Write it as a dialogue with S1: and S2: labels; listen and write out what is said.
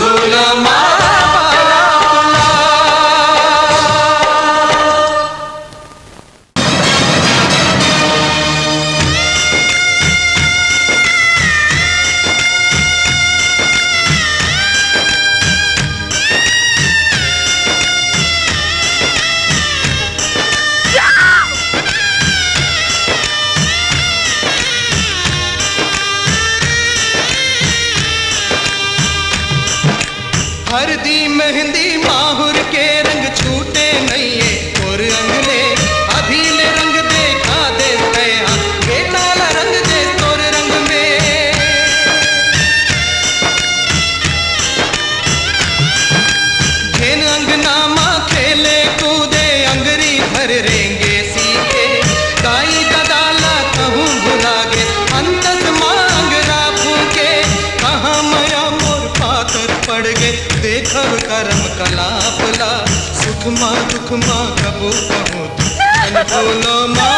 S1: भूलो मारा पाला हरदी मेहंदी माहुर के रंग छूटे नहीं है और अंगले अधीले रंग देखा दे गया ये नाला रंग दे तोर रंग में घेन अंगना माँ खेले कूदे अंगरी भर रेंगे सीखे दाई दादाला कहूँ भुला गे अंतस मांगरा फूके कहाँ मया मोर पाथर पड़ गे देखब करम कलापला सुख माँ दुख माँ कबू कहूँ धन बोलो माँ